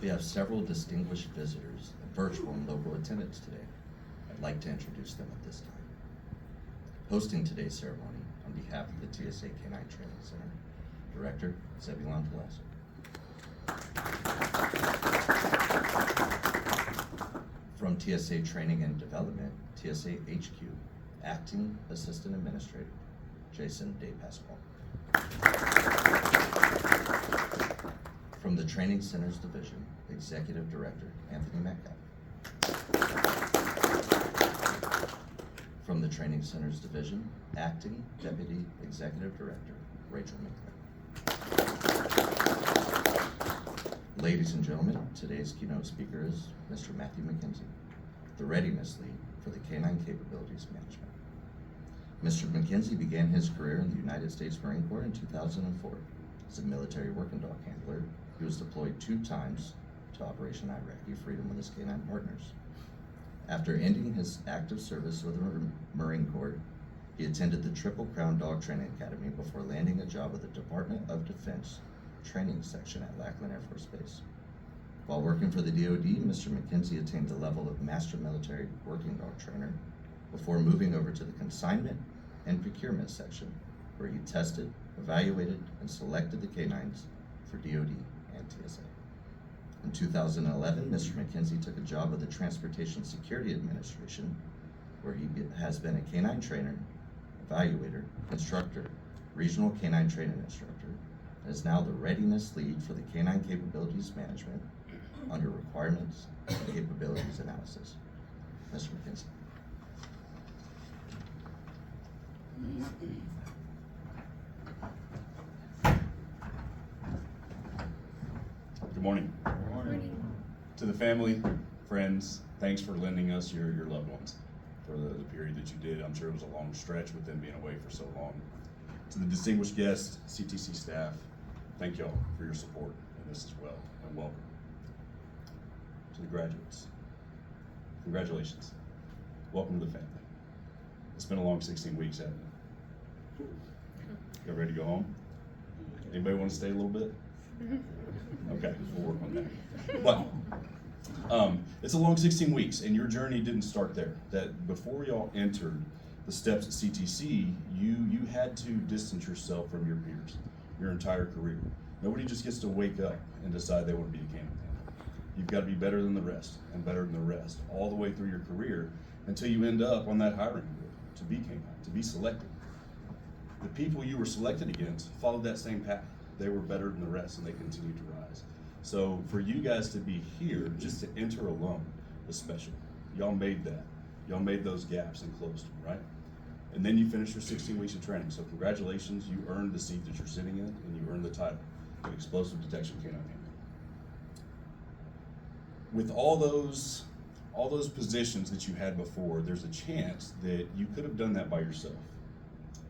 We have several distinguished visitors, virtual and local attendants today. I'd like to introduce them at this time. Hosting today's ceremony on behalf of the TSA Canine Training Center, Director Zebulon Palacio. From TSA Training and Development, TSA HQ, Acting Assistant Administrator, Jason DePasquale. From the Training Centers Division, Executive Director, Anthony Metcalf. From the Training Centers Division, Acting Deputy Executive Director, Rachel McClure. Ladies and gentlemen, today's keynote speaker is Mr. Matthew McKenzie, the Readiness Lead for the Canine Capabilities Management. Mr. McKenzie began his career in the United States Marine Corps in 2004. As a military working dog handler, he was deployed 2 times to Operation Iraqi Freedom with his canine partners. After ending his active service with the Marine Corps, he attended the Triple Crown Dog Training Academy before landing a job with the Department of Defense Training Section at Lackland Air Force Base. While working for the DoD, Mr. McKenzie attained the level of Master Military Working Dog Trainer before moving over to the Consignment and Procurement Section, where he tested, evaluated, and selected the canines for DoD and TSA. In 2011, Mr. McKenzie took a job with the Transportation Security Administration, where he has been a canine trainer, evaluator, instructor, regional canine training instructor, and is now the Readiness Lead for the Canine Capabilities Management under Requirements and Capabilities Analysis. Mr. McKenzie. Good morning. Good morning. To the family, friends, thanks for lending us your loved ones for the period that you did. I'm sure it was a long stretch with them being away for so long. To the distinguished guests, CTC staff, thank y'all for your support in this as well, and welcome. To the graduates, congratulations. Welcome to the family. It's been a long 16 weeks, hasn't it? Y'all ready to go home? Anybody want to stay a little bit? Okay, we'll work on that. But it's a long 16 weeks, and your journey didn't start there. That before y'all entered the steps at CTC, you had to distance yourself from your peers your entire career. Nobody just gets to wake up and decide they want to be a canine handler. You've got to be better than the rest and better than the rest all the way through your career until you end up on that hiring board to be canine, to be selected. The people you were selected against followed that same path. They were better than the rest, and they continued to rise. So for you guys to be here, just to enter alone, is special. Y'all made that. Y'all made those gaps and closed them, right? And then you finished your 16 weeks of training. So congratulations, you earned the seat that you're sitting in, and you earned the title of Explosive Detection Canine Handler. With all those positions that you had before, there's a chance that you could have done that by yourself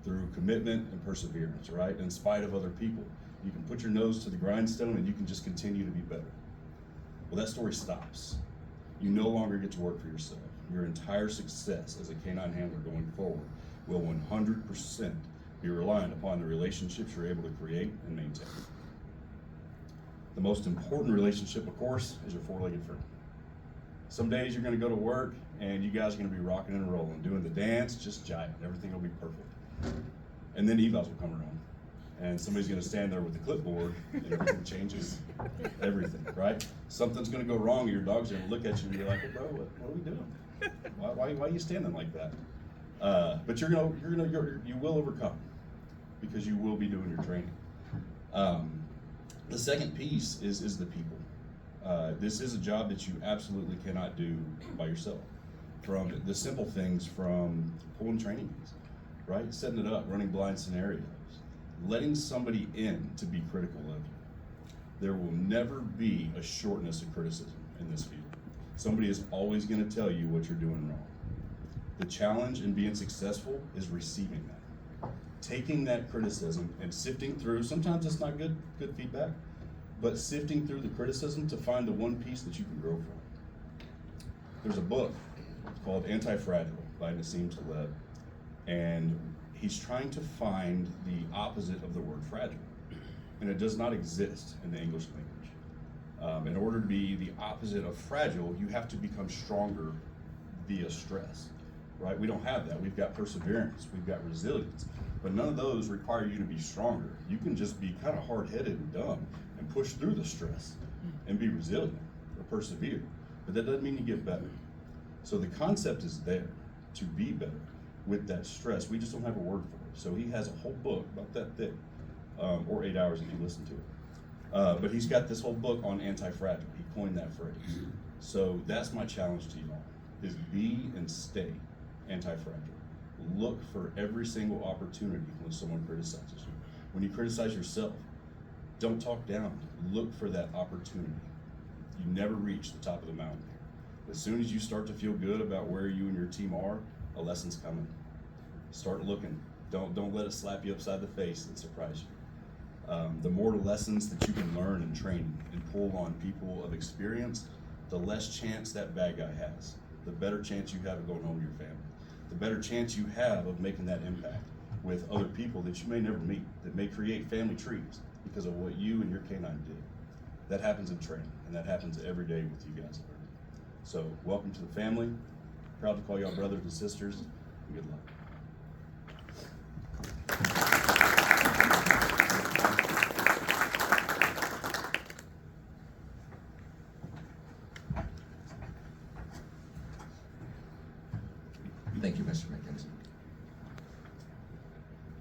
through commitment and perseverance, right? In spite of other people. You can put your nose to the grindstone and you can just continue to be better. Well, that story stops. You no longer get to work for yourself. Your entire success as a canine handler going forward will 100% be reliant upon the relationships you're able to create and maintain. The most important relationship, of course, is your 4-legged friend. Some days you're gonna go to work and you guys are gonna be rocking and rolling, doing the dance, just jiving. Everything will be perfect. And then evals will come around. And somebody's gonna stand there with the clipboard and everything changes everything, right? Something's gonna go wrong and your dog's gonna look at you and be like, hey, bro, what are we doing? Why are you standing like that? But you will overcome because you will be doing your training. The second piece is the people. This is a job that you absolutely cannot do by yourself. From the simple things, from pulling training keys, right? Setting it up, running blind scenarios, letting somebody in to be critical of you. There will never be a shortness of criticism in this field. Somebody is always going to tell you what you're doing wrong. The challenge in being successful is receiving that. Taking that criticism and sifting through, sometimes it's not good feedback, but sifting through the criticism to find the one piece that you can grow from. There's a book called Anti-Fragile by Nassim Taleb, and he's trying to find the opposite of the word fragile, and it does not exist in the English language. In order to be the opposite of fragile, you have to become stronger via stress, right? We don't have that. We've got perseverance, we've got resilience, but none of those require you to be stronger. You can just be kind of hard-headed and dumb and push through the stress and be resilient or persevere, but that doesn't mean you get better. So the concept is there to be better with that stress. We just don't have a word for it. So he has a whole book about that thick, or 8 hours if you listen to it. But he's got this whole book on anti-fragile. He coined that phrase. So that's my challenge to you all, is be and stay anti-fragile. Look for every single opportunity when someone criticizes you. When you criticize yourself, don't talk down. Look for that opportunity. You never reach the top of the mountain. As soon as you start to feel good about where you and your team are, a lesson's coming. Start looking. Don't let it slap you upside the face and surprise you. The more lessons that you can learn and train and pull on people of experience, the less chance that bad guy has. The better chance you have of going home to your family. The better chance you have of making that impact with other people that you may never meet, that may create family trees because of what you and your canine did. That happens in training, and that happens every day with you guys. So welcome to the family. Proud to call y'all brothers and sisters, and good luck. Thank you, Mr. McKenzie.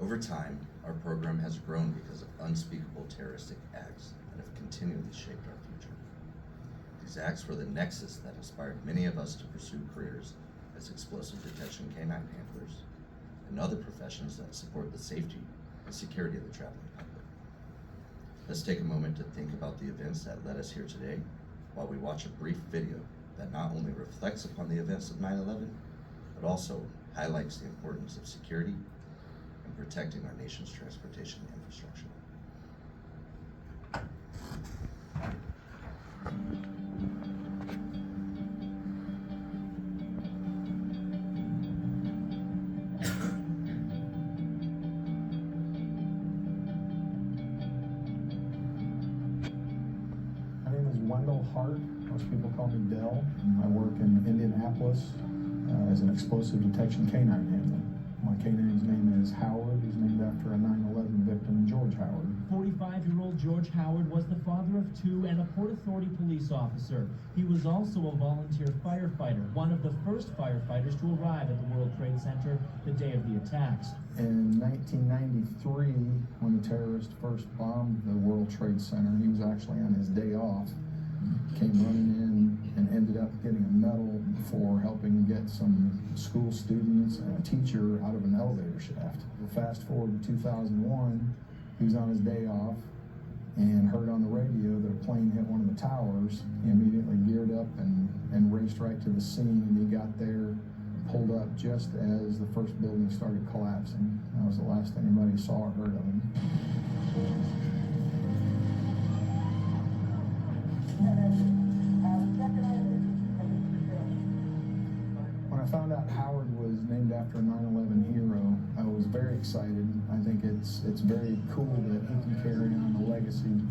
Over time, our program has grown because of unspeakable terroristic acts that have continually shaped our future. These acts were the nexus that inspired many of us to pursue careers as explosive detection canine handlers and other professions that support the safety and security of the traveling public. Let's take a moment to think about the events that led us here today while we watch a brief video that not only reflects upon the events of 9/11, but also highlights the importance of security and protecting our nation's transportation infrastructure. My name is Wendell Hart. Most people call me Dell. I work in Indianapolis as an explosive detection canine handler. My canine's name is Howard. He's named after a 9/11 victim, George Howard. 45-year-old George Howard was the father of two and a Port Authority police officer. He was also a volunteer firefighter, one of the first firefighters to arrive at the World Trade Center the day of the attacks. In 1993, when the terrorists first bombed the World Trade Center, he was actually on his day off. Came running in and ended up getting a medal for helping get some school students and a teacher out of an elevator shaft. Fast forward to 2001, he was on his day off and heard on the radio that a plane hit one of the towers. He immediately geared up and raced right to the scene, and he got there, pulled up just as the first building started collapsing. That was the last anybody saw or heard of him. When I found out Howard was named after a 9/11 hero, I was very excited. I think it's very cool that he can carry on the legacy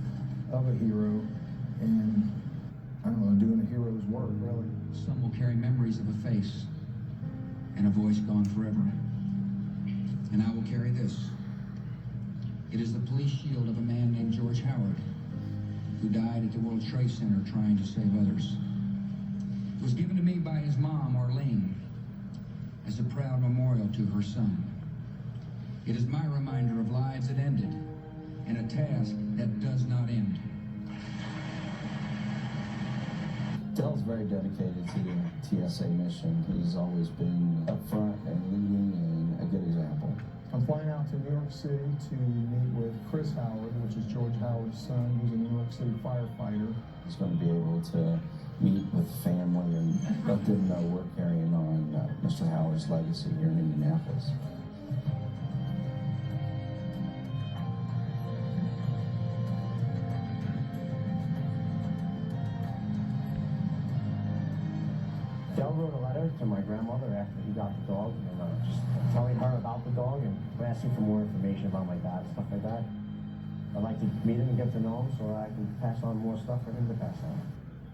of a hero and, I don't know, doing a hero's work, really. Some will carry memories of a face and a voice gone forever. And I will carry this. It is the police shield of a man named George Howard, who died at the World Trade Center trying to save others. It was given to me by his mom, Arlene, as a proud memorial to her son. It is my reminder of lives that ended and a task that does not end. Dell's very dedicated to the TSA mission. He's always been up front and leading and a good example. I'm flying out to New York City to meet with Chris Howard, which is George Howard's son, who's a New York City firefighter. He's going to be able to meet with family and let them know we're carrying on Mr. Howard's legacy here in Indianapolis. Dell wrote a letter to my grandmother after he got the dog, and just telling her about the dog and asking for more information about my dad, stuff like that. I'd like to meet him and get to know him so I can pass on more stuff for him to pass on.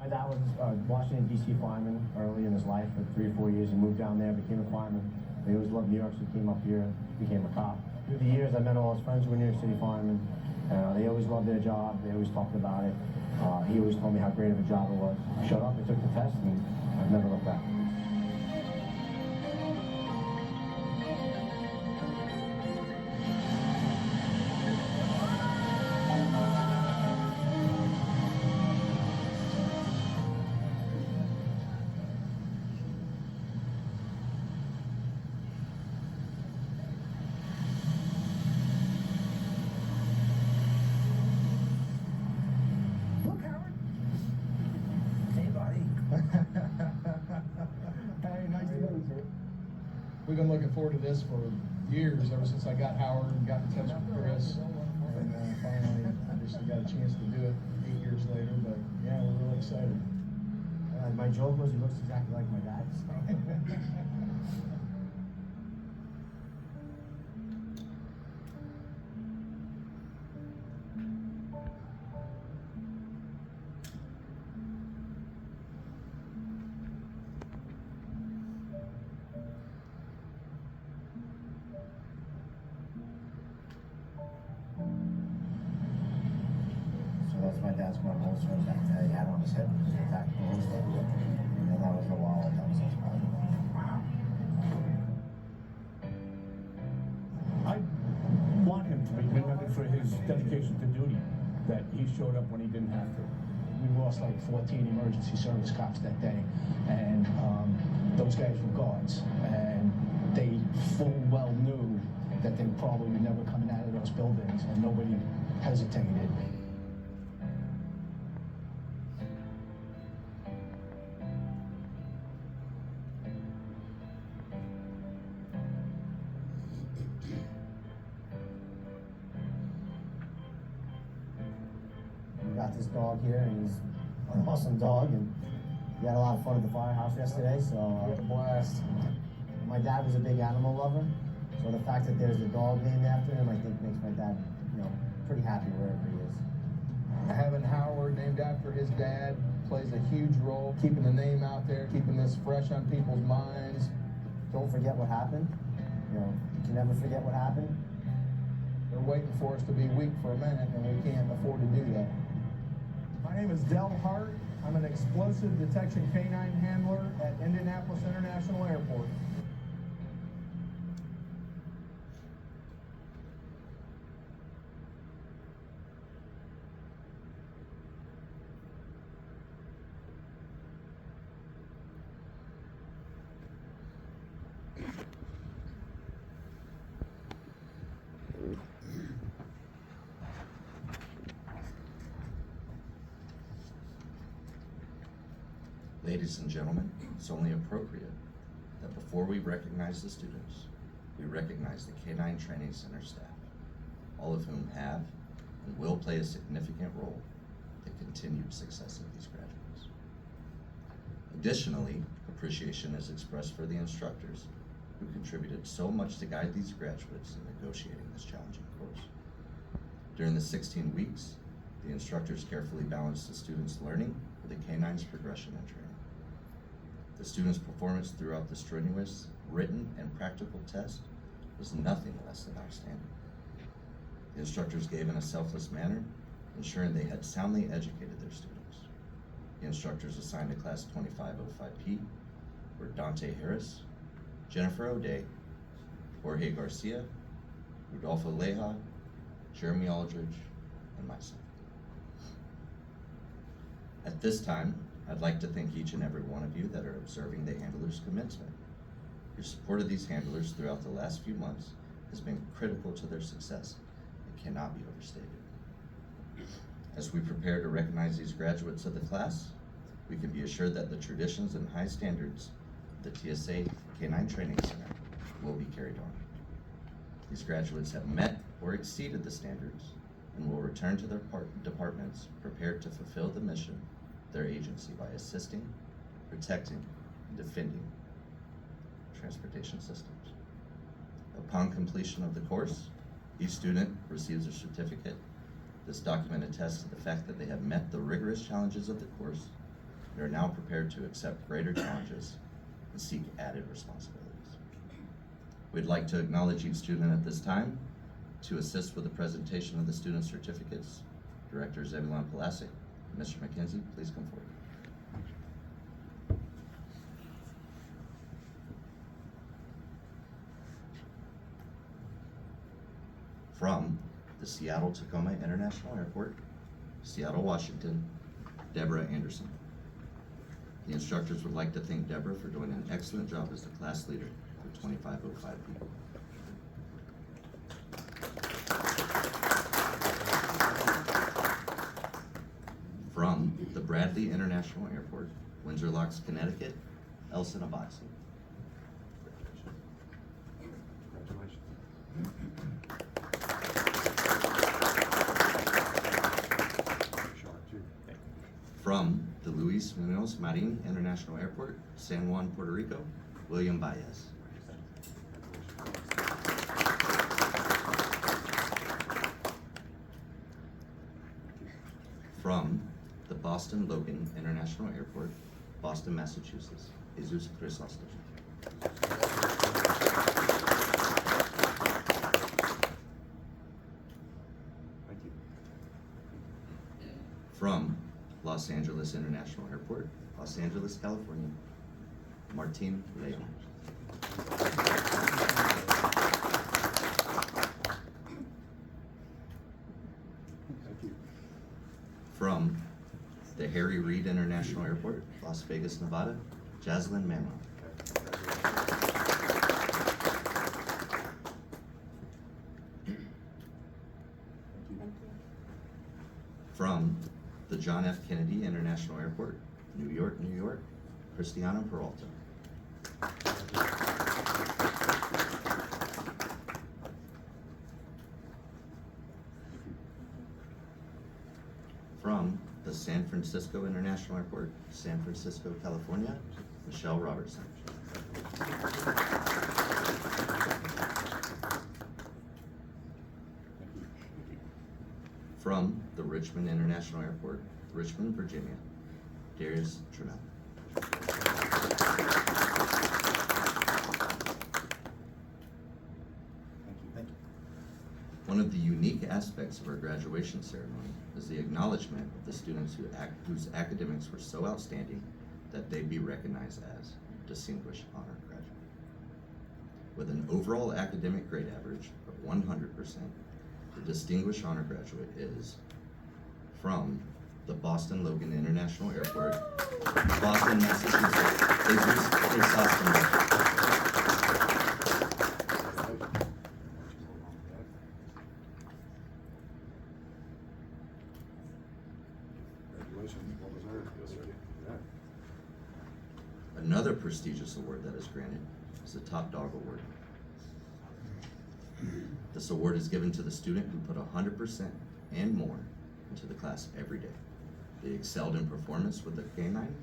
My dad was a Washington, D.C. fireman early in his life. For 3 or 4 years, he moved down there, became a fireman. He always loved New York, so he came up here, became a cop. Through the years, I met all his friends who were New York City firemen. They always loved their job. They always talked about it. He always told me how great of a job it was. I showed up, I took the test, and I've never looked back. Hey, nice to meet you. We've been looking forward to this for years, ever since I got Howard and got in touch with Chris. And finally, obviously got a chance to do it 8 years later, but yeah, we're really excited. My joke was he looks exactly like my dad. So that's my dad's one holster that he had on his hip because he attacked the holster. And then that was the wallet that was his problem. I want him to be remembered for his dedication to duty, that he showed up when he didn't have to. We lost like 14 emergency service cops that day, and those guys were guards, and they full well knew that they probably were never coming out of those buildings, and nobody hesitated. We got this dog here, and he's an awesome dog, and we had a lot of fun at the firehouse yesterday, so What a blast. my dad was a big animal lover, so the fact that there's a dog named after him, I think makes my dad, pretty happy wherever he is. Having Howard named after his dad plays a huge role, keeping the name out there, keeping this fresh on people's minds. Don't forget what happened. You can never forget what happened. They're waiting for us to be weak for a minute, and we can't afford to do that. My name is Del Hart. I'm an explosive detection canine handler at Indianapolis International Airport. Ladies and gentlemen, it's only appropriate that before we recognize the students, we recognize the K-9 Training Center staff, all of whom have and will play a significant role in the continued success of these graduates. Additionally, appreciation is expressed for the instructors who contributed so much to guide these graduates in negotiating this challenging course. During the 16 weeks, the instructors carefully balanced the students' learning with the K-9's progression and training. The students' performance throughout the strenuous written and practical test was nothing less than outstanding. The instructors gave in a selfless manner, ensuring they had soundly educated their students. The instructors assigned to Class 2505P were Dante Harris, Jennifer O'Day, Jorge Garcia, Rudolfo Leja, Jeremy Aldridge, and myself. At this time, I'd like to thank each and every one of you that are observing the handlers' commencement. Your support of these handlers throughout the last few months has been critical to their success and cannot be overstated. As we prepare to recognize these graduates of the class, we can be assured that the traditions and high standards of the TSA K-9 Training Center will be carried on. These graduates have met or exceeded the standards and will return to their departments prepared to fulfill the mission of their agency by assisting, protecting, and defending transportation systems. Upon completion of the course, each student receives a certificate This document attests to the fact that they have met the rigorous challenges of the course and are now prepared to accept greater challenges and seek added responsibilities. We'd like to acknowledge each student at this time. To assist with the presentation of the student certificates, Director Zebulon Palasic, Mr. McKenzie, please come forward. From the Seattle-Tacoma International Airport, Seattle, Washington, Deborah Anderson. The instructors would like to thank Deborah for doing an excellent job as the class leader for 2505B. From the Bradley International Airport, Windsor Locks, Connecticut, Elson Abazi. From the Luis Munoz Marin International Airport, San Juan, Puerto Rico, William Baez. From the Boston Logan International Airport, Boston, Massachusetts, Jesus Chrysostom. Thank you. From Los Angeles International Airport, Los Angeles, California, Martin Leon. Thank you. From the Harry Reid International Airport, Las Vegas, Nevada, Jaslyn Manuel. From the John F. Kennedy International Airport, New York, New York, Cristiano Peralta. From the San Francisco International Airport, San Francisco, California, Michelle Robertson. From the Richmond International Airport, Richmond, Virginia, Darius Trammell. Thank you. One of the unique aspects of our graduation ceremony is the acknowledgement of the students whose academics were so outstanding that they'd be recognized as Distinguished Honor Graduate. With an overall academic grade average of 100%, the Distinguished Honor Graduate is from the Boston Logan International Airport, Boston, Massachusetts, Jesus Chrysostom. Congratulations, well deserved. Yes, sir. Yeah. Another prestigious award that is granted is the Top Dog Award. This award is given to the student who put 100% and more into the class every day. They excelled in performance with the canine,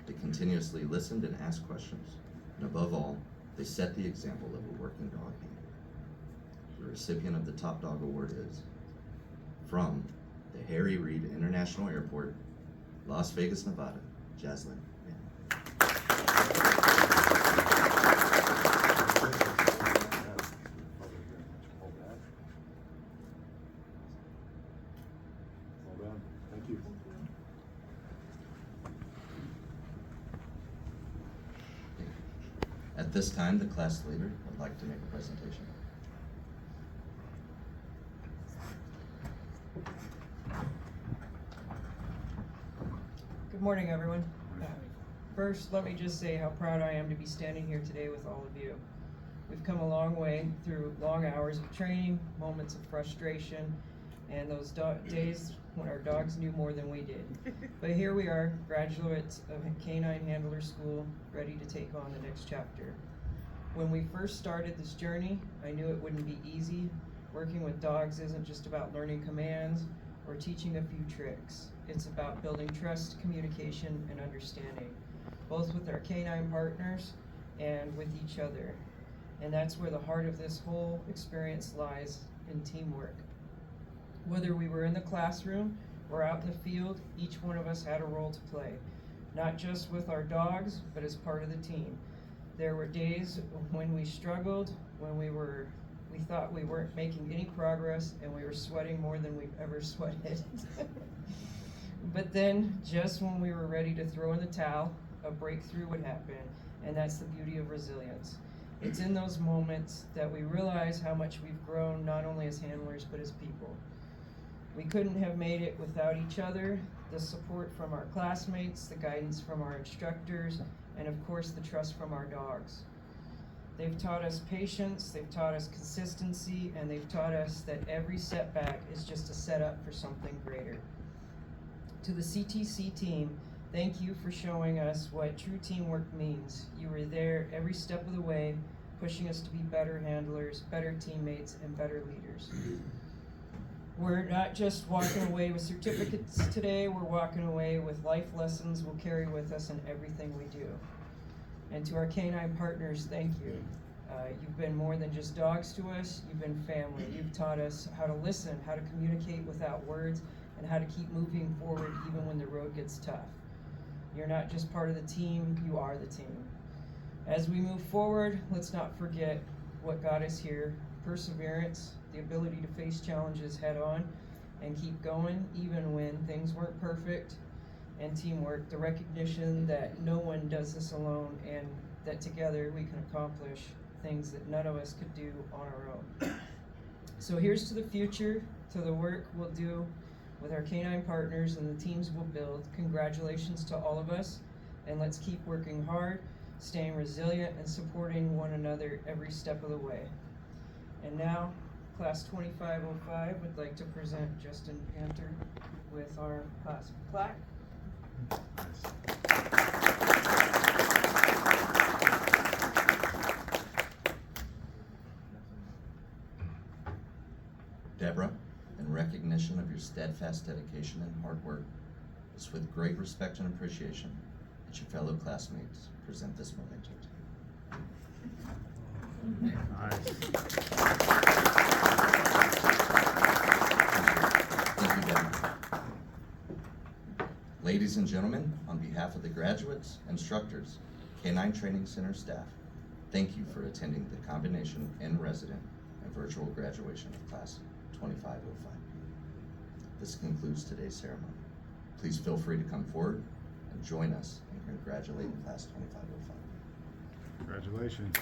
they continuously listened and asked questions, and above all, they set the example of a working dog handler. The recipient of the Top Dog Award is from the Harry Reid International Airport, Las Vegas, Nevada, Jaslyn. Well done. Thank you. At this time, the class leader would like to make a presentation. Good morning, everyone. First, let me just say how proud I am to be standing here today with all of you. We've come a long way through long hours of training, moments of frustration, and those days when our dogs knew more than we did. But here we are, graduates of Canine Handler School, ready to take on the next chapter. When we first started this journey, I knew it wouldn't be easy. Working with dogs isn't just about learning commands or teaching a few tricks. It's about building trust, communication, and understanding, both with our canine partners and with each other. And that's where the heart of this whole experience lies, in teamwork. Whether we were in the classroom or out in the field, each one of us had a role to play, not just with our dogs, but as part of the team. There were days when we struggled, when we thought we weren't making any progress, and we were sweating more than we've ever sweated. But then, just when we were ready to throw in the towel, a breakthrough would happen, and that's the beauty of resilience. It's in those moments that we realize how much we've grown, not only as handlers, but as people. We couldn't have made it without each other, the support from our classmates, the guidance from our instructors, and of course the trust from our dogs. They've taught us patience, they've taught us consistency, and they've taught us that every setback is just a setup for something greater. To the CTC team, thank you for showing us what true teamwork means. You were there every step of the way, pushing us to be better handlers, better teammates, and better leaders. We're not just walking away with certificates today, we're walking away with life lessons we'll carry with us in everything we do. And to our canine partners, thank you. You've been more than just dogs to us, you've been family. You've taught us how to listen, how to communicate without words, and how to keep moving forward even when the road gets tough. You're not just part of the team, you are the team. As we move forward, let's not forget what got us here: perseverance, the ability to face challenges head on and keep going even when things weren't perfect, and teamwork, the recognition that no one does this alone and that together we can accomplish things that none of us could do on our own. So here's to the future, to the work we'll do with our canine partners and the teams we'll build. Congratulations to all of us, and let's keep working hard, staying resilient, and supporting one another every step of the way. And now, Class 2505 would like to present Justin Panther with our class plaque. Deborah, in recognition of your steadfast dedication and hard work, it's with great respect and appreciation that your fellow classmates present this memento to you. Thank you, Debbie. Ladies and gentlemen, on behalf of the graduates, instructors, Canine Training Center staff, thank you for attending the combination in-resident and virtual graduation of Class 2505. This concludes today's ceremony. Please feel free to come forward and join us in congratulating Class 2505. Congratulations.